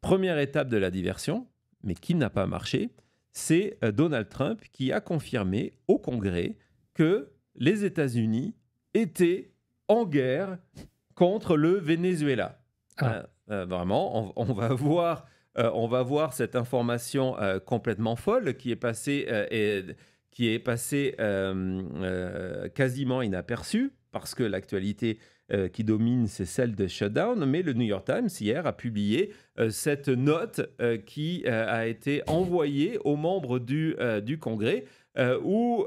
première étape de la diversion, mais qui n'a pas marché, c'est Donald Trump qui a confirmé au Congrès que les États-Unis étaient en guerre contre le Venezuela. Vraiment, on va voir cette information complètement folle qui est passée, quasiment inaperçue parce que l'actualité qui domine, c'est celle de shutdown. Mais le New York Times, hier, a publié cette note qui a été envoyée aux membres du Congrès où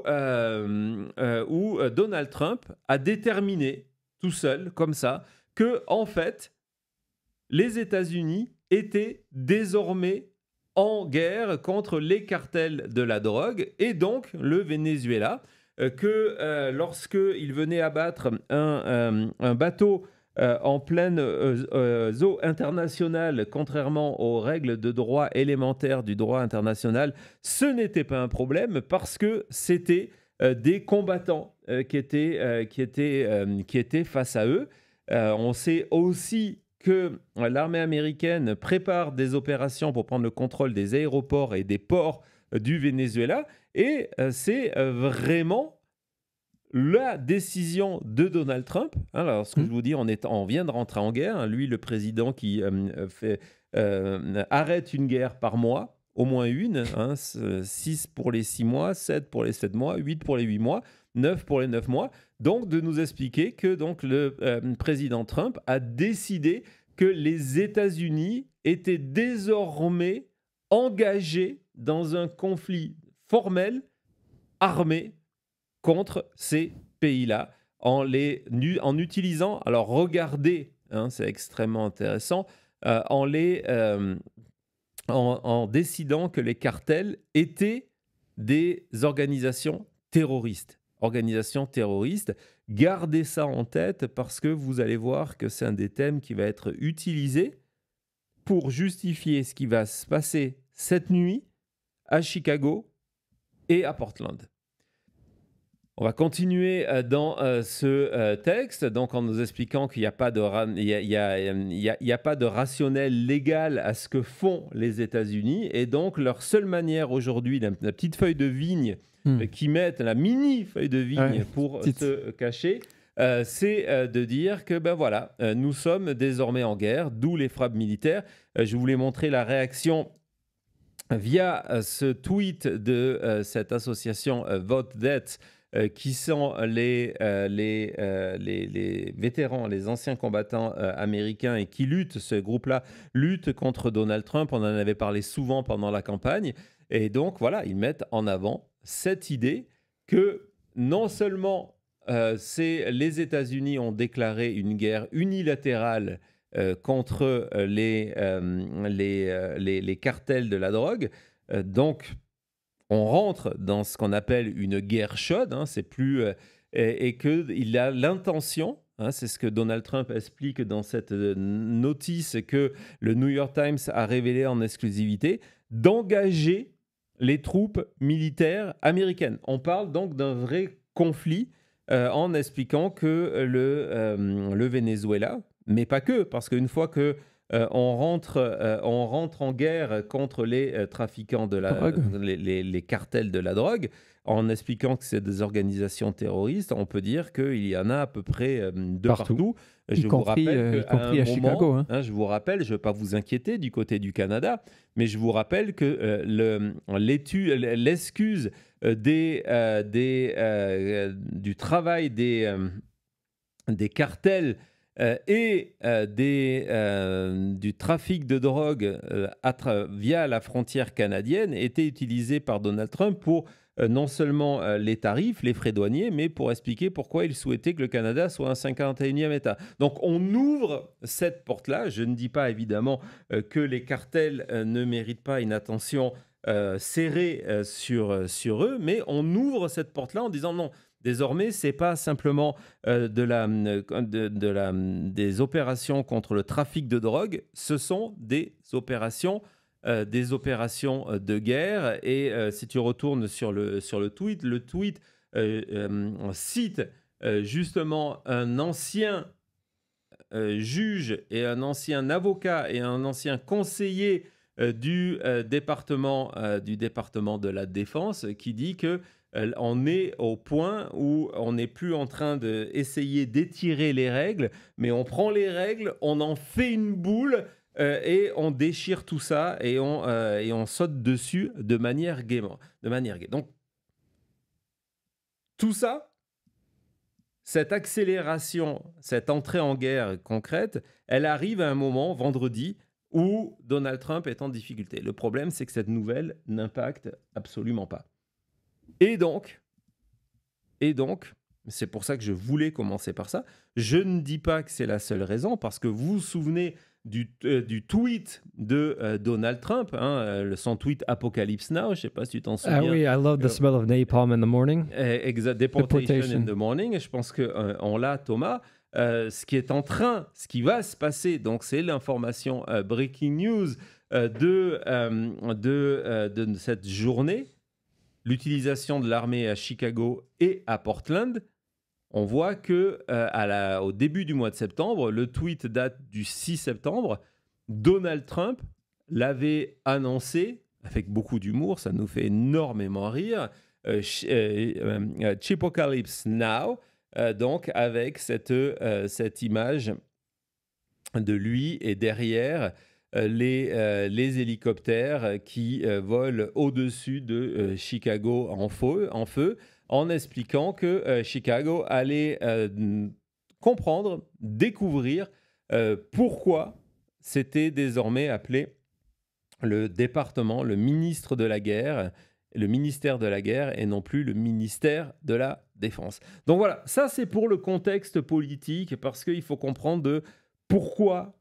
Donald Trump a déterminé tout seul, comme ça, que, en fait, les États-Unis étaient désormais en guerre contre les cartels de la drogue et donc le Venezuela, lorsqu'il venait abattre un bateau en pleine eau internationale, contrairement aux règles de droit élémentaires du droit international, ce n'était pas un problème parce que c'était des combattants qui étaient face à eux. On sait aussi que l'armée américaine prépare des opérations pour prendre le contrôle des aéroports et des ports du Venezuela. Et c'est vraiment la décision de Donald Trump. Alors, ce que je vous dis, on vient de rentrer en guerre. Lui, le président qui arrête une guerre par mois, au moins une, 6 pour les 6 mois, 7 pour les 7 mois, 8 pour les 8 mois, 9 pour les 9 mois. Donc, de nous expliquer que donc, le président Trump a décidé que les États-Unis étaient désormais engagés dans un conflit formel, armé, contre ces pays-là, en utilisant, alors regardez, c'est extrêmement intéressant, en décidant que les cartels étaient des organisations terroristes. Gardez ça en tête parce que vous allez voir que c'est un des thèmes qui va être utilisé pour justifier ce qui va se passer cette nuit à Chicago et à Portland. On va continuer dans ce texte, donc en nous expliquant qu'il n'y a pas de rationnel légal à ce que font les États-Unis, et donc leur seule manière aujourd'hui, la petite feuille de vigne qui mettent, la mini feuille de vigne pour se cacher, c'est de dire que voilà, nous sommes désormais en guerre, d'où les frappes militaires. Je voulais montrer la réaction via ce tweet de cette association Vote That, qui sont les vétérans, les anciens combattants américains et qui luttent, ce groupe-là lutte contre Donald Trump. On en avait parlé souvent pendant la campagne. Et donc, voilà, ils mettent en avant cette idée que non seulement les États-Unis ont déclaré une guerre unilatérale contre les cartels de la drogue, donc on rentre dans ce qu'on appelle une guerre chaude, c'est plus, et qu'il a l'intention, c'est ce que Donald Trump explique dans cette notice que le New York Times a révélé en exclusivité, d'engager les troupes militaires américaines. On parle donc d'un vrai conflit en expliquant que le Venezuela, mais pas que, parce qu'une fois que on rentre en guerre contre les trafiquants de les cartels de la drogue, en expliquant que c'est des organisations terroristes, on peut dire qu'il y en a à peu près de partout. Y compris à Chicago. Je vous rappelle, je ne veux pas vous inquiéter du côté du Canada, mais je vous rappelle que l'excuse du travail des cartels et du trafic de drogue via la frontière canadienne était utilisé par Donald Trump pour non seulement les tarifs, les frais douaniers, mais pour expliquer pourquoi il souhaitait que le Canada soit un 51e État. Donc on ouvre cette porte-là. Je ne dis pas évidemment que les cartels ne méritent pas une attention serrée sur eux, mais on ouvre cette porte-là en disant non. Désormais, ce n'est pas simplement des opérations contre le trafic de drogue, ce sont des opérations de guerre. Et si tu retournes sur le tweet cite justement un ancien juge et un ancien avocat et un ancien conseiller du département de la Défense qui dit que on est au point où on n'est plus en train d'essayer d'étirer les règles, mais on prend les règles, on en fait une boule et on déchire tout ça et on saute dessus de manière gaie. Donc, tout ça, cette accélération, cette entrée en guerre concrète, elle arrive à un moment, vendredi, où Donald Trump est en difficulté. Le problème, c'est que cette nouvelle n'impacte absolument pas. Et donc, c'est pour ça que je voulais commencer par ça. Je ne dis pas que c'est la seule raison, parce que vous vous souvenez du tweet de Donald Trump, son tweet Apocalypse Now, je ne sais pas si tu t'en souviens. Ah oui, I love the smell of napalm in the morning. Deportation in the morning, je pense qu'on l'a, Thomas. Ce qui va se passer, donc c'est l'information breaking news de cette journée, l'utilisation de l'armée à Chicago et à Portland. On voit que au début du mois de septembre, le tweet date du 6 septembre, Donald Trump l'avait annoncé, avec beaucoup d'humour, ça nous fait énormément rire, Chipocalypse Now, donc avec cette image de lui et derrière les hélicoptères qui volent au-dessus de Chicago en feu, en expliquant que Chicago allait comprendre, découvrir pourquoi c'était désormais appelé le département, le ministère de la guerre et non plus le ministère de la Défense. Donc voilà, ça c'est pour le contexte politique, parce qu'il faut comprendre pourquoi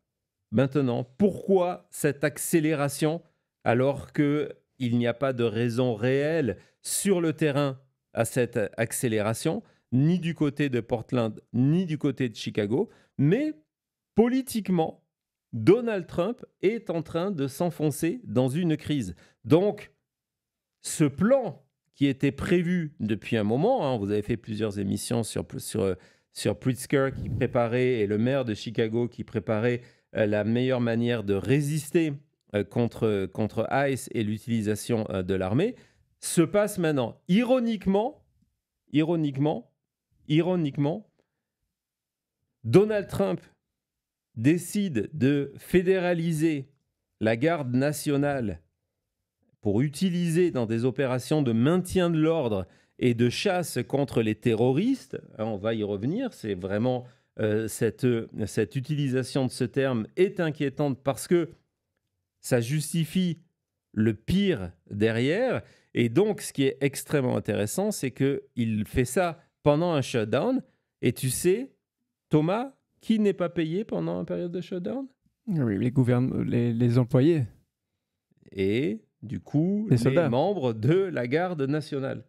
maintenant, pourquoi cette accélération alors qu'il n'y a pas de raison réelle sur le terrain à cette accélération, ni du côté de Portland, ni du côté de Chicago, mais politiquement, Donald Trump est en train de s'enfoncer dans une crise. Donc, ce plan qui était prévu depuis un moment, vous avez fait plusieurs émissions sur Pritzker qui préparait, et le maire de Chicago qui préparait la meilleure manière de résister contre ICE et l'utilisation de l'armée, se passe maintenant. Ironiquement, Donald Trump décide de fédéraliser la garde nationale pour utiliser dans des opérations de maintien de l'ordre et de chasse contre les terroristes. On va y revenir, c'est vraiment cette utilisation de ce terme est inquiétante parce que ça justifie le pire derrière. Et donc, ce qui est extrêmement intéressant, c'est qu'il fait ça pendant un shutdown. Et tu sais, Thomas, qui n'est pas payé pendant une période de shutdown? Oui, les employés. Et du coup, les membres de la garde nationale.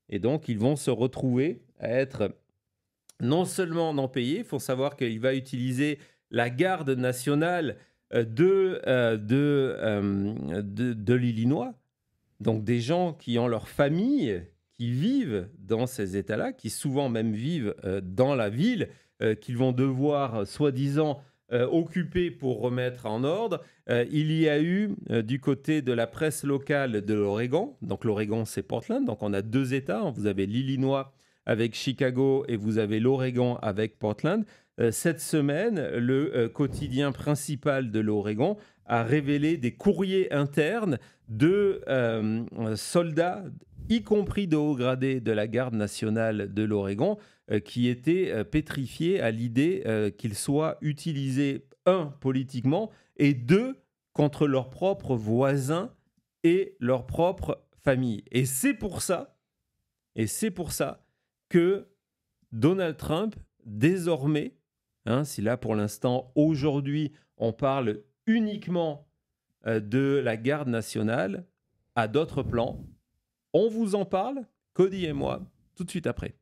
Et donc, ils vont se retrouver à être non seulement non payés, il faut savoir qu'il va utiliser la garde nationale de l'Illinois. Donc, des gens qui ont leur famille, qui vivent dans ces États-là, qui souvent même vivent dans la ville, qu'ils vont devoir, soi-disant, occuper pour remettre en ordre. Il y a eu, du côté de la presse locale de l'Oregon, donc l'Oregon, c'est Portland, donc on a deux États, vous avez l'Illinois avec Chicago et vous avez l'Oregon avec Portland. Cette semaine, le quotidien principal de l'Oregon a révélé des courriers internes de soldats, y compris de haut gradé de la garde nationale de l'Oregon, qui étaient pétrifiés à l'idée qu'ils soient utilisés, un, politiquement, et deux, contre leurs propres voisins et leur propre famille. Et c'est pour ça que Donald Trump, désormais, si là pour l'instant, aujourd'hui, on parle uniquement de la garde nationale, a d'autres plans. On vous en parle, Cody et moi, tout de suite après.